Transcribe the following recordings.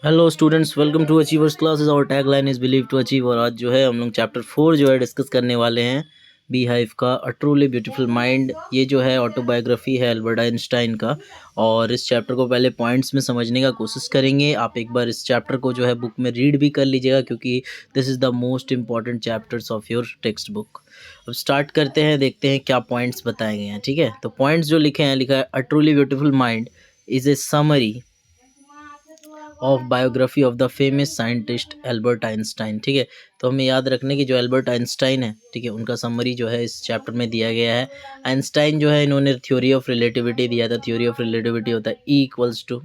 Hello students, welcome to achievers classes. और tag line is believe to achieve. और आज जो है हम लोग चैप्टर 4 जो है डिस्कस करने वाले हैं, बी हाइव का अ ट्रूली ब्यूटीफुल माइंड। ये जो है ऑटोबायोग्राफी है अल्बर्ट आइंस्टाइन का। और इस चैप्टर को पहले पॉइंट्स में समझने का कोशिश करेंगे। आप एक बार इस चैप्टर को जो है बुक में रीड भी कर लीजिएगा, क्योंकि this is the most important chapters of your text book. अब स्टार्ट करते हैं, देखते हैं क्या पॉइंट्स बताए गए हैं। ठीक है, तो पॉइंट्स जो लिखे हैं, लिखा है a truly beautiful mind is a summary of biography of the famous scientist Albert Einstein. ठीक है, तो हमें याद रखने की जो एल्बर्ट आइंस्टाइन है, ठीक है, उनका समरी जो है इस चैप्टर में दिया गया है। आइंस्टाइन जो है, इन्होंने थ्योरी ऑफ रिलेटिविटी दिया था। थ्योरी ऑफ रिलेटिविटी होता है E=mc²।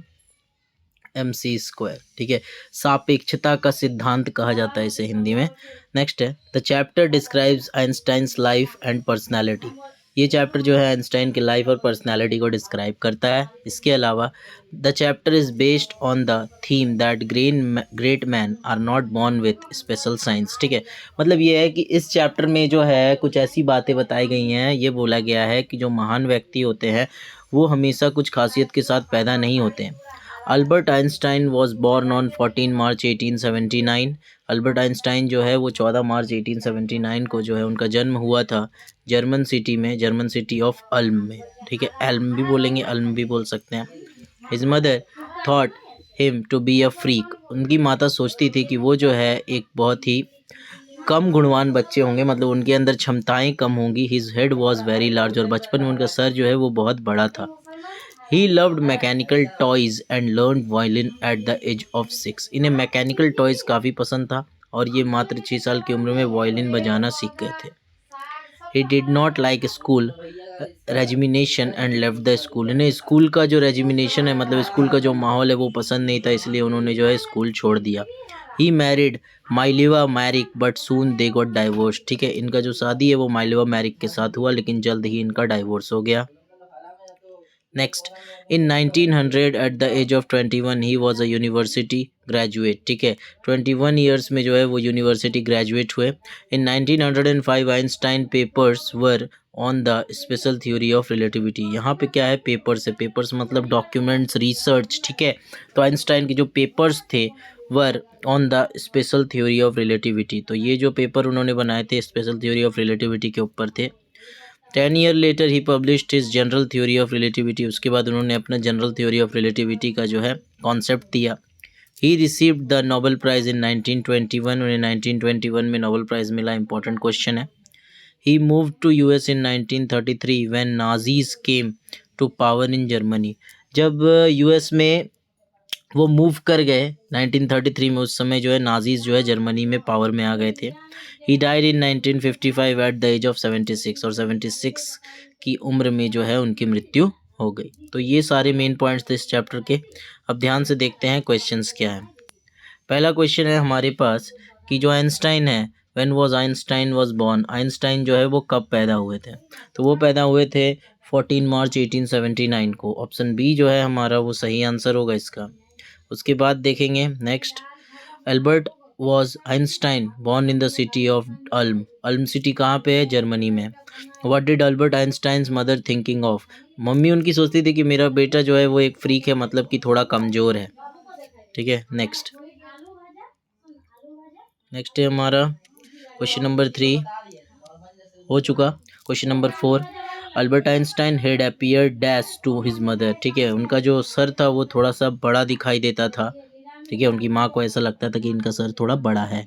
ठीक है, सापेक्षता का सिद्धांत कहा जाता है इसे हिंदी में। नेक्स्ट है the chapter describes Einstein's life and personality. ये चैप्टर जो है आइंस्टाइन की लाइफ और पर्सनैलिटी को डिस्क्राइब करता है। इसके अलावा the chapter is based on the theme that great man are not born with special science. ठीक है, मतलब ये है कि इस चैप्टर में जो है कुछ ऐसी बातें बताई गई हैं। ये बोला गया है कि जो महान व्यक्ति होते हैं वो हमेशा कुछ खासियत के साथ पैदा नहीं होते हैं। Albert Einstein was born on 14 March 1879। Albert Einstein जो है वो 14 मार्च 1879 को जो है उनका जन्म हुआ था जर्मन सिटी में, जर्मन सिटी ऑफ अल्म में। ठीक है, एल्म भी बोलेंगे, अल्म भी बोल सकते हैं। His mother thought him to be a freak. उनकी माता सोचती थी कि वो जो है एक बहुत ही कम गुणवान बच्चे होंगे, मतलब उनके अंदर क्षमताएं कम होंगी। His head was very large, और बचपन में उनका सर जो है वो बहुत बड़ा था। He loved mechanical toys and learn violin at the age of 6। इन्हें मैकेनिकल टॉयज़ काफ़ी पसंद था और ये मात्र 6 साल की उम्र में वायलिन बजाना सीख गए थे। He did not like school regimentation and left the school. इन्हें स्कूल का जो रेजिमिनेशन है, मतलब स्कूल का जो माहौल है, वो पसंद नहीं था, इसलिए उन्होंने जो है स्कूल छोड़ दिया। He married Mileva Maric but soon they got divorce. ठीक है, इनका जो शादी है वो माइलिवा मैरिक के साथ हुआ, लेकिन जल्द ही इनका डाइवोर्स हो गया। Next, in 1900 at the age of 21 he was a university graduate. ठीक है, 21 ईयर्स में जो है वो यूनिवर्सिटी ग्रेजुएट हुए। इन 1905 Einstein papers were on the special theory of relativity. यहाँ पे क्या है, पेपर्स है, पेपर्स मतलब डॉक्यूमेंट्स, रिसर्च। ठीक है, तो आइंस्टाइन के जो पेपर्स थे were on the special theory of relativity. तो ये जो पेपर उन्होंने बनाए थे स्पेशल थ्योरी ऑफ रिलेटिविटी के ऊपर थे। 10 year later he published his general theory of relativity. उसके बाद उन्होंने अपना जनरल थ्योरी ऑफ रिलेटिविटी का जो है कॉन्सेप्ट दिया। He received the Nobel prize in 1921। उन्हें 1921 में नोबेल प्राइज़ मिला। इंपॉर्टेंट क्वेश्चन है। He moved to US in 1933 when Nazis came to power in Germany. जब यूएस में वो मूव कर गए 1933 में, उस समय जो है नाजीज जो है जर्मनी में पावर में आ गए थे। He died in 1955 at the age of 76, और 76 की उम्र में जो है उनकी मृत्यु हो गई। तो ये सारे मेन पॉइंट्स थे इस चैप्टर के। अब ध्यान से देखते हैं क्वेश्चंस क्या है। पहला क्वेश्चन है हमारे पास कि जो आइंस्टाइन है, when was Einstein was born. Einstein जो है वो कब पैदा हुए थे, तो वो पैदा हुए थे 14 मार्च 1879 को। ऑप्शन बी जो है हमारा वो सही आंसर होगा इसका। उसके बाद देखेंगे next, Albert was Einstein born in the city of Ulm. Ulm city कहाँ पे है, जर्मनी में। What did Albert Einstein's mother thinking of. Mummy उनकी सोचती थी कि मेरा बेटा जो है वो एक फ्रीक है, मतलब कि थोड़ा कमज़ोर है। ठीक है, नेक्स्ट है हमारा क्वेश्चन नंबर 3 हो चुका। Question number 4, Albert Einstein had appear dash to his mother. ठीक है, उनका जो सर था वो थोड़ा सा बड़ा दिखाई देता था। ठीक है, उनकी माँ को ऐसा लगता था कि इनका सर थोड़ा बड़ा है।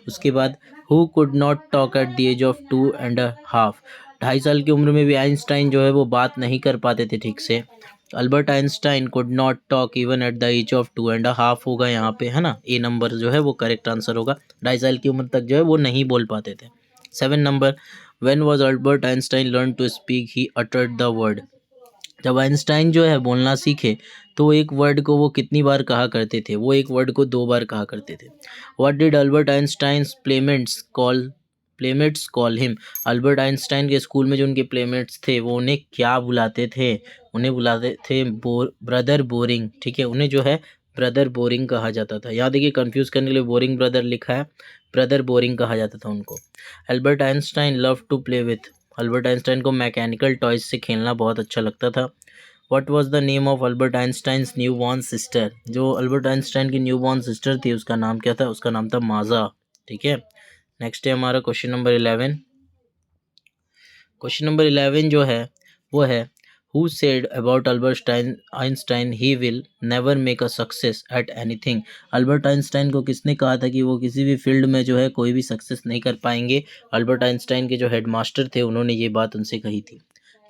उसके बाद who could not talk at the age of 2.5। 2.5 साल की उम्र में भी आइंस्टाइन जो है वो बात नहीं कर पाते थे ठीक से। Albert Einstein could not talk even at the age of 2.5 होगा यहाँ पे, है ना। ए नंबर जो है वो करेक्ट आंसर होगा। 2.5 साल की उम्र तक जो है वो नहीं बोल पाते थे। 7 number, when was Albert Einstein learn to speak he uttered the word. जब आइंस्टाइन जो है बोलना सीखे तो एक वर्ड को वो कितनी बार कहा करते थे, वो एक वर्ड को 2 बार कहा करते थे। What did Albert Einstein's playmates call him. Albert Einstein के स्कूल में जो उनके प्लेमेट्स थे वो उन्हें क्या बुलाते थे, उन्हें बुलाते थे ब्रदर बोरिंग। ठीक है, उन्हें जो है ब्रदर बोरिंग कहा जाता था। यहाँ देखिए कंफ्यूज करने के लिए बोरिंग ब्रदर लिखा है, ब्रदर बोरिंग कहा जाता था उनको। Albert Einstein love to play with. Albert Einstein को मैकेनिकल टॉयज से खेलना बहुत अच्छा लगता था। What was the name of Albert Einstein's new born sister, जो अल्बर्ट आइंस्टाइन की न्यू बॉर्न सिस्टर थी उसका नाम क्या था, उसका नाम था माजा। ठीक है, नेक्स्ट है हमारा क्वेश्चन नंबर 11। क्वेश्चन नंबर 11 जो है वो है who said about Albert Einstein he will never make a success at anything. Albert Einstein को किसने कहा था कि वो किसी भी फील्ड में जो है कोई भी सक्सेस नहीं कर पाएंगे। अल्बर्ट आइंस्टाइन के जो हेडमास्टर थे उन्होंने ये बात उनसे कही थी।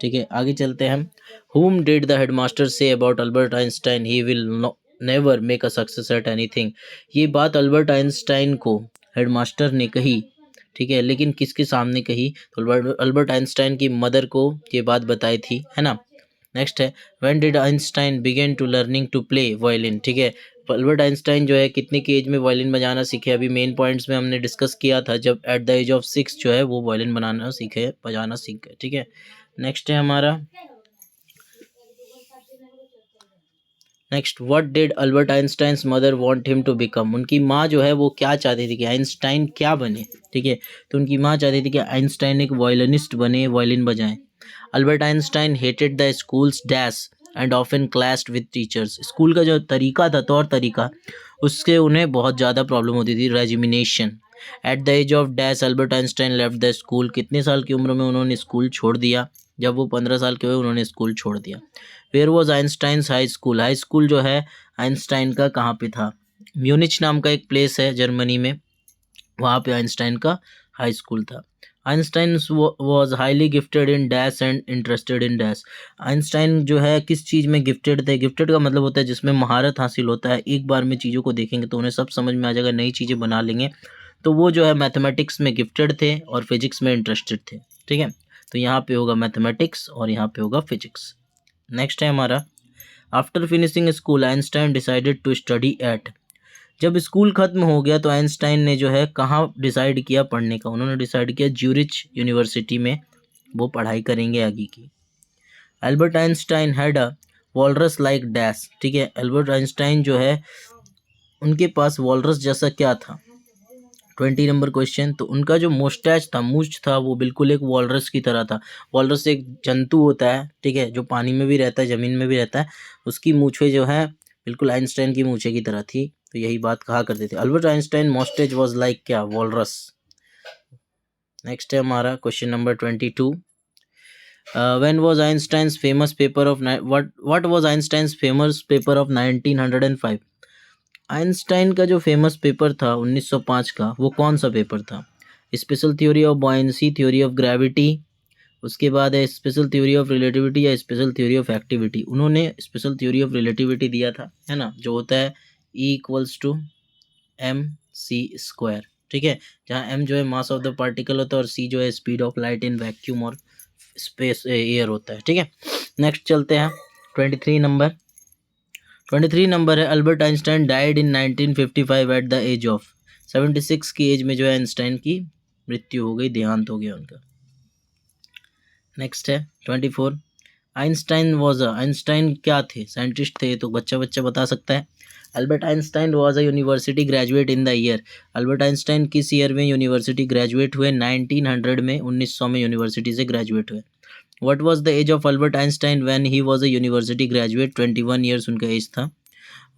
ठीक है, आगे चलते हैं हम। whom did the headmaster say about Albert Einstein he will never make a success at anything। ये बात अल्बर्ट आइंस्टाइन को हेडमास्टर ने कही। ठीक है, लेकिन किसके सामने कही, तो अल्बर्ट आइंस्टाइन की मदर को ये बात बताई थी, है ना। नेक्स्ट है when did Einstein begin to learning to play violin. ठीक है, अल्बर्ट आइंस्टाइन जो है कितने की एज में वायलिन बजाना सीखे, अभी मेन पॉइंट्स में हमने डिस्कस किया था, जब एट द एज ऑफ 6 जो है वो वायलिन बनाना सीखे, बजाना सीखे। ठीक है, नेक्स्ट है हमारा next what did Albert Einstein's mother want him to become. उनकी माँ जो है वो क्या चाहती थी कि आइंस्टाइन क्या बने। ठीक है, तो उनकी माँ चाहती थी कि आइंस्टाइन एक वायलिनिस्ट बने, वायलिन बजाएं। Albert Einstein hated the schools dash and often clashed with teachers. School का जो तरीका था, तौर तरीका, उससे उन्हें बहुत ज़्यादा प्रॉब्लम होती थी, regimentation. At the age of dash Albert Einstein left the school. कितने साल की उम्र में उन्होंने स्कूल छोड़ दिया, जब वो 15 साल के हुए उन्होंने स्कूल छोड़ दिया। Where was Einstein's high school. High school जो है आइंस्टाइन का कहाँ पे था, म्यूनिच नाम का एक प्लेस है जर्मनी में, वहाँ पे आइंस्टाइन का हाई स्कूल था। Einstein was highly gifted in dash and interested in dash. Einstein जो है किस चीज़ में गिफ्टेड थे, गिफ्टेड का मतलब होता है जिसमें महारत हासिल होता है, एक बार में चीज़ों को देखेंगे तो उन्हें सब समझ में आ जाएगा, नई चीज़ें बना लेंगे। तो वो जो है मैथमेटिक्स में गिफ्टेड थे और फिजिक्स में इंटरेस्टेड थे। ठीक है, तो यहाँ पे होगा मैथमेटिक्स और यहाँ पे होगा फिजिक्स। नेक्स्ट है हमारा after finishing school Einstein decided to study at. जब स्कूल खत्म हो गया तो आइंस्टाइन ने जो है कहाँ डिसाइड किया पढ़ने का, उन्होंने डिसाइड किया ज्यूरिच यूनिवर्सिटी में वो पढ़ाई करेंगे आगे की। Albert Einstein had a walrus like dash. ठीक है, एल्बर्ट आइंस्टाइन जो है उनके पास वॉलरस जैसा क्या था, 20 नंबर क्वेश्चन। तो उनका जो मोस्टैच था, मूछ था, वो बिल्कुल एक वॉलरस की तरह था। वॉलरस एक जंतु होता है, ठीक है, जो पानी में भी रहता है, ज़मीन में भी रहता है। उसकी मूछें जो है बिल्कुल आइंस्टाइन की मूछें की तरह थी, तो यही बात कहा करते थे। अल्बर्ट आइंस्टाइन मोस्टेज वॉज लाइक क्या, वॉलरस। नेक्स्ट है हमारा question number 22। When was Einstein's famous paper of what was Einstein's famous paper of 1905। Einstein का जो फेमस पेपर था 1905 का, वो कौन सा पेपर था, special theory of buoyancy, theory of gravity, उसके बाद है स्पेशल थ्योरी ऑफ रिलेटिविटी या स्पेशल थ्योरी ऑफ एक्टिविटी। उन्होंने स्पेशल थ्योरी ऑफ रिलेटिविटी दिया था, है ना, जो होता है E=mc²। ठीक है, जहाँ m जो है मास ऑफ द पार्टिकल होता है और c जो है speed of light in vacuum और स्पेस एयर होता है। ठीक है, नेक्स्ट चलते हैं 23 नंबर। 23 नंबर है Albert Einstein died in 1955 at the age of 76 की एज में जो है आइंस्टाइन की मृत्यु हो गई, देहांत हो गया उनका। नेक्स्ट है 24। आइंस्टाइन क्या थे, साइंटिस्ट थे, तो बच्चा बच्चा बता सकता है। Albert Einstein was a university graduate in the year. Albert Einstein किस ईयर में यूनिवर्सिटी ग्रेजुएट हुए, 1900 में, 1900 में यूनिवर्सिटी से ग्रेजुएट हुए। What was the age of Albert Einstein when he was a university graduate, 21 years उनका एज था।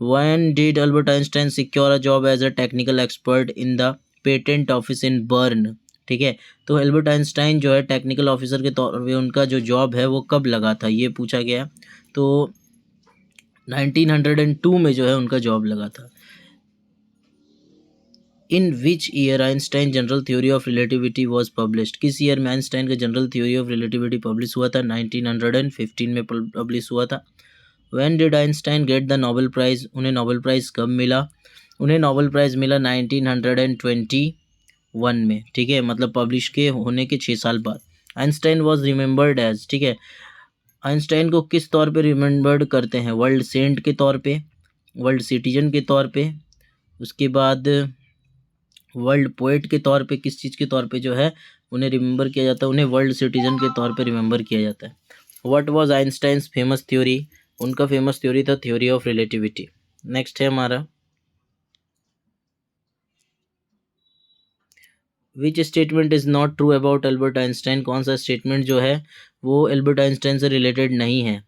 When did Albert Einstein secure a job as a technical expert in the patent office in Bern. ठीक है, तो Albert Einstein जो है technical officer के तौर पे उनका जो जॉब है वो कब लगा था, ये पूछा गया है। तो 1902 में जो है उनका जॉब लगा था। In which year Einstein general theory of relativity was published. किस ईयर में आइंस्टाइन का general theory of relativity publish हुआ था, 1915 में पब्लिश हुआ था। When did Einstein get the Nobel prize. उन्हें नोबेल प्राइज़ कब मिला, उन्हें नोबेल प्राइज़ मिला 1921 में। ठीक है, मतलब पब्लिश के होने के 6 साल बाद। Einstein was remembered as. ठीक है, आइंस्टाइन को किस तौर पे रिमेंबर्ड करते हैं, वर्ल्ड सेंट के तौर पे, वर्ल्ड सिटीजन के तौर पे, उसके बाद वर्ल्ड पोएट के तौर पे, किस चीज़ के तौर पे जो है उन्हें रिमेंबर किया जाता है, उन्हें वर्ल्ड सिटीजन के तौर पे रिमेंबर किया जाता है। What was Einstein's famous theory, उनका फेमस थ्योरी था थ्योरी ऑफ रिलेटिविटी। नेक्स्ट है हमारा which statement is not true about Albert Einstein. कौन सा स्टेटमेंट जो है वो अल्बर्ट आइंस्टाइन से रिलेटेड नहीं है।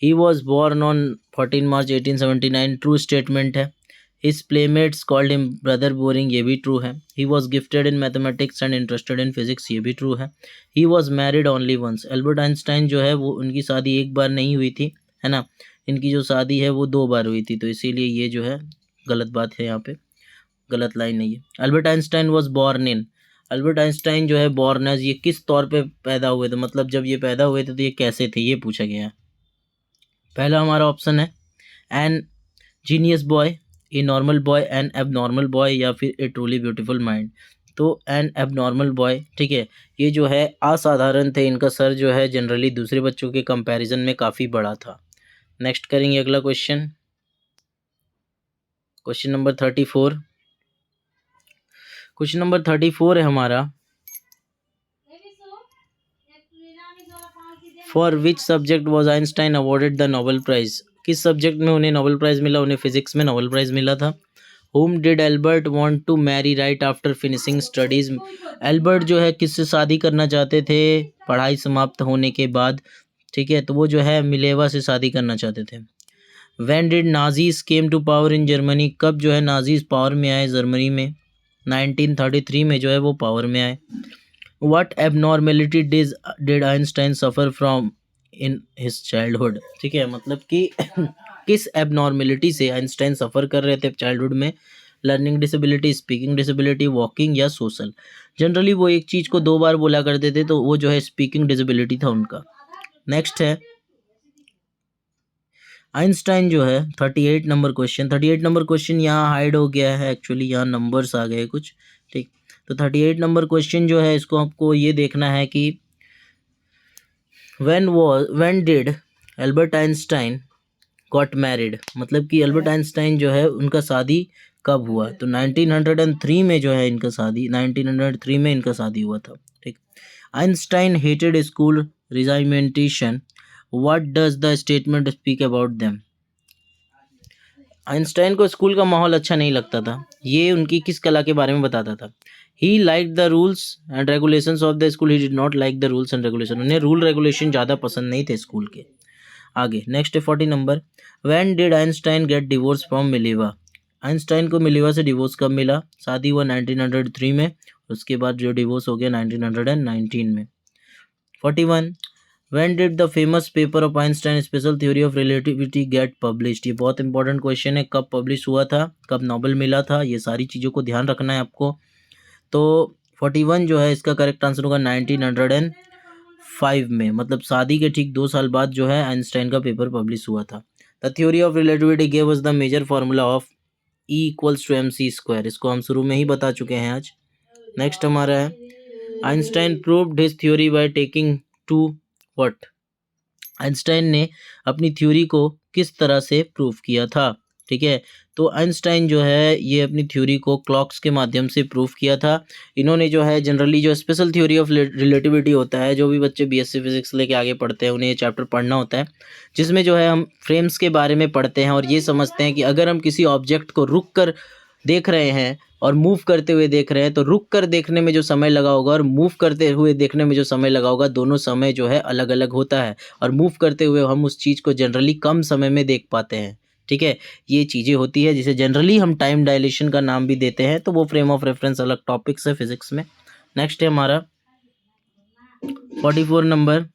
He was born on 14 March 1879, true statement है। His playmates called him brother boring, ये भी ट्रू है। He was gifted in mathematics and interested in physics, ये भी ट्रू है। He was married only once, Albert Einstein जो है वो उनकी शादी एक बार नहीं हुई थी, है ना, इनकी जो शादी है वो 2 बार हुई थी, तो इसीलिए ये जो है गलत बात है, यहाँ पे गलत लाइन नहीं है। Albert Einstein was born in, Albert Einstein जो है बॉर्न एज, ये किस तौर पे पैदा हुए थे, मतलब जब ये पैदा हुए थे तो ये कैसे थे, ये पूछा गया है। पहला हमारा ऑप्शन है an genius boy, a normal boy, an abnormal boy, या फिर ए ट्रूली ब्यूटीफुल माइंड। तो एन एबनॉर्मल बॉय, ठीक है, ये जो है असाधारण थे, इनका सर जो है जनरली दूसरे बच्चों के कंपैरिजन में काफ़ी बड़ा था। नेक्स्ट करेंगे अगला question, question number 34। Question number 34 है हमारा, for which subject was Einstein awarded the Nobel prize, किस सब्जेक्ट में उन्हें नोबेल प्राइज मिला, उन्हें फिजिक्स में नोबेल प्राइज मिला था। Whom did Albert want to marry right after finishing studies, Albert जो है किससे शादी करना चाहते थे पढ़ाई समाप्त होने के बाद, ठीक है, तो वो जो है मिलेवा से शादी करना चाहते थे। When did Nazis came to power in Germany, कब जो है नाजीज पावर में आए जर्मनी में, 1933 में जो है वो पावर में आए। What abnormality did Einstein suffer from in his childhood, ठीक है, मतलब कि किस एबनॉर्मेलिटी से आइंस्टाइन सफ़र कर रहे थे चाइल्डहुड में, learning disability, speaking disability, walking या सोशल। जनरली वो एक चीज़ को 2 बार बोला करते थे, तो वो जो है स्पीकिंग डिसेबिलिटी था उनका। नेक्स्ट है आइंस्टाइन जो है 38 नंबर क्वेश्चन, 38 नंबर क्वेश्चन यहाँ हाइड हो गया है, एक्चुअली यहाँ नंबर्स आ गए कुछ, ठीक, तो 38 नंबर क्वेश्चन जो है इसको आपको ये देखना है कि when did Albert Einstein got married, मतलब कि एल्बर्ट आइंस्टाइन जो है उनका शादी कब हुआ, तो 1903 में जो है इनका शादी, 1903 में इनका शादी हुआ था, ठीक। Einstein hated school regimentation, what does the statement speak about them, Einstein को स्कूल का माहौल अच्छा नहीं लगता था, ये उनकी किस कला के बारे में बताता था। He like the rules and regulations of the school, he did not like the rules and regulation, उन्हें रूल रेगुलेशन ज़्यादा पसंद नहीं थे स्कूल के। आगे नेक्स्ट है 40 number, when did Einstein get divorce from Mileva, Einstein को मिलेवा से डिवोर्स कब मिला, शादी हुआ 1903 में, उसके बाद जो डिवोर्स हो गया 1919 में। 41, when did the famous paper of Einstein special theory of relativity get published, ये बहुत इंपॉर्टेंट क्वेश्चन है, कब पब्लिश हुआ था, कब नोबेल मिला था, ये सारी चीज़ों को ध्यान रखना है आपको। तो 41 जो है इसका करेक्ट आंसर होगा 1905 में, मतलब शादी के ठीक 2 साल बाद जो है आइंस्टाइन का पेपर पब्लिश हुआ था। The theory of relativity give us the major formula of E equals to MC square, इसको हम शुरू में ही बता चुके हैं आज। नेक्स्ट हमारा है Einstein proved his theory by taking to what, Einstein ने अपनी थ्योरी को किस तरह से प्रूव किया था, ठीक है, तो आइंस्टाइन जो है ये अपनी थ्योरी को क्लॉक्स के माध्यम से प्रूव किया था। इन्होंने जो है जनरली जो स्पेशल थ्योरी ऑफ रिलेटिविटी होता है, जो भी बच्चे BSc फिजिक्स लेके आगे पढ़ते हैं उन्हें ये चैप्टर पढ़ना होता है, जिसमें जो है हम फ्रेम्स के बारे में पढ़ते हैं और ये समझते हैं कि अगर हम किसी ऑब्जेक्ट को रुक कर देख रहे हैं और मूव करते हुए देख रहे हैं, तो रुक कर देखने में जो समय लगा होगा और मूव करते हुए देखने में जो समय लगा होगा, दोनों समय जो है अलग अलग होता है, और मूव करते हुए हम उस चीज़ को जनरली कम समय में देख पाते हैं, ठीक है, ये चीज़ें होती है जिसे जनरली हम टाइम डायलेशन का नाम भी देते हैं, तो वो फ्रेम ऑफ रेफरेंस अलग टॉपिक्स है फिजिक्स में। नेक्स्ट है हमारा 44 number,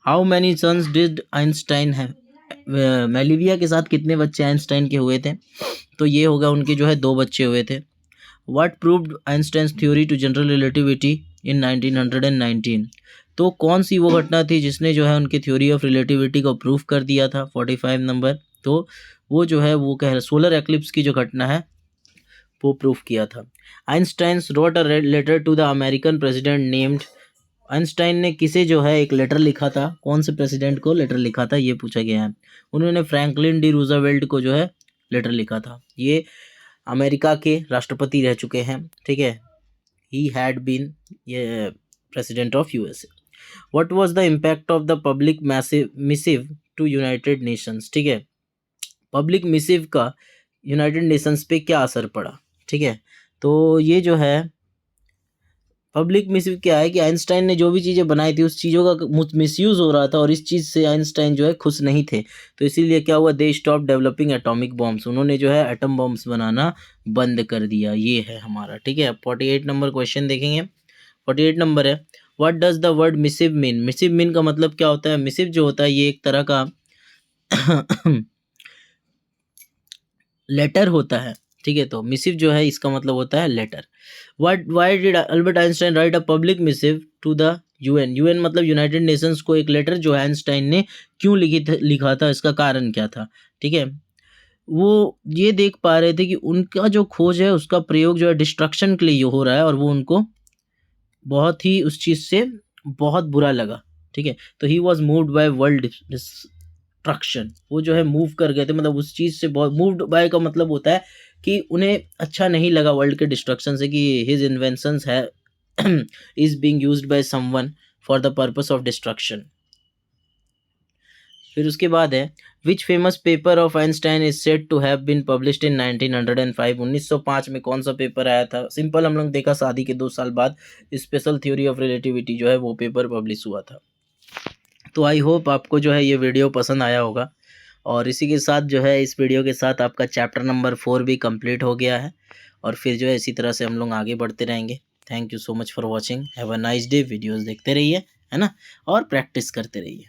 how many sons did Einstein है, मेलिविया के साथ कितने बच्चे आइंस्टाइन के हुए थे, तो ये होगा उनके जो है 2 बच्चे हुए थे। What proved Einstein's theory to general relativity in 1919, तो कौन सी वो घटना थी जिसने जो है उनकी थ्योरी ऑफ रिलेटिविटी को प्रूव कर दिया था। 45 नंबर, तो वो जो है वो कह सोलर एक्लिप्स की जो घटना है वो प्रूव किया था। Einstein's wrote a letter to the American president named, Einstein ने किसे जो है एक लेटर लिखा था, कौन से प्रेसिडेंट को लेटर लिखा था, ये पूछा गया है। उन्होंने फ्रैंकलिन डी रूजवेल्ट को जो है लेटर लिखा था, ये अमेरिका के राष्ट्रपति रह चुके हैं, ठीक है, ही हैड बीन ये president of USA। What was the impact of the public missive to United Nations, ठीक है, पब्लिक मिसिव का यूनाइटेड नेशंस पे क्या असर पड़ा, ठीक है, तो ये जो है पब्लिक मिसयूज क्या है कि आइंस्टाइन ने जो भी चीज़ें बनाई थी उस चीज़ों का मिसयूज हो रहा था और इस चीज़ से आइंस्टाइन जो है खुश नहीं थे। तो इसीलिए क्या हुआ, they stop developing atomic bombs, उन्होंने जो है एटम बॉम्ब्स बनाना बंद कर दिया। ये है हमारा, ठीक है। 48 नंबर क्वेश्चन देखेंगे। 48 नंबर है, what does the word massive mean. Massive mean का मतलब क्या होता है? मिसिव जो होता है ये एक तरह का लेटर होता है, ठीक है। तो मिसिव जो है इसका मतलब होता है letter. What why did Albert Einstein write a public missive to the UN. UN मतलब यूनाइटेड नेशंस को एक लेटर जो है आइंस्टाइन ने क्यों लिखा था, इसका कारण क्या था, ठीक है। वो ये देख पा रहे थे कि उनका जो खोज है उसका प्रयोग जो है डिस्ट्रक्शन के लिए हो रहा है और वो उनको बहुत ही उस चीज़ से बहुत बुरा लगा, ठीक है। तो he was moved by world destruction, वो जो है मूव कर गए थे, मतलब उस चीज़ से बहुत मूव्ड बाय का मतलब होता है कि उन्हें अच्छा नहीं लगा वर्ल्ड के डिस्ट्रक्शन से, कि हिज इन्वेंशंस है is being used by someone for the purpose of destruction. फिर उसके बाद है, which famous paper of Einstein is said to have been published in 1905। 1905 में कौन सा पेपर आया था? सिंपल, हम लोग देखा शादी के 2 साल बाद स्पेशल थ्योरी ऑफ रिलेटिविटी जो है वो पेपर पब्लिश हुआ था। तो आई होप आपको जो है ये वीडियो पसंद आया होगा, और इसी के साथ जो है इस वीडियो के साथ आपका चैप्टर नंबर 4 भी कंप्लीट हो गया है, और फिर जो है इसी तरह से हम लोग आगे बढ़ते रहेंगे। Thank you so much for watching, have a nice day. Videos देखते रहिए, है ना, और प्रैक्टिस करते रहिए।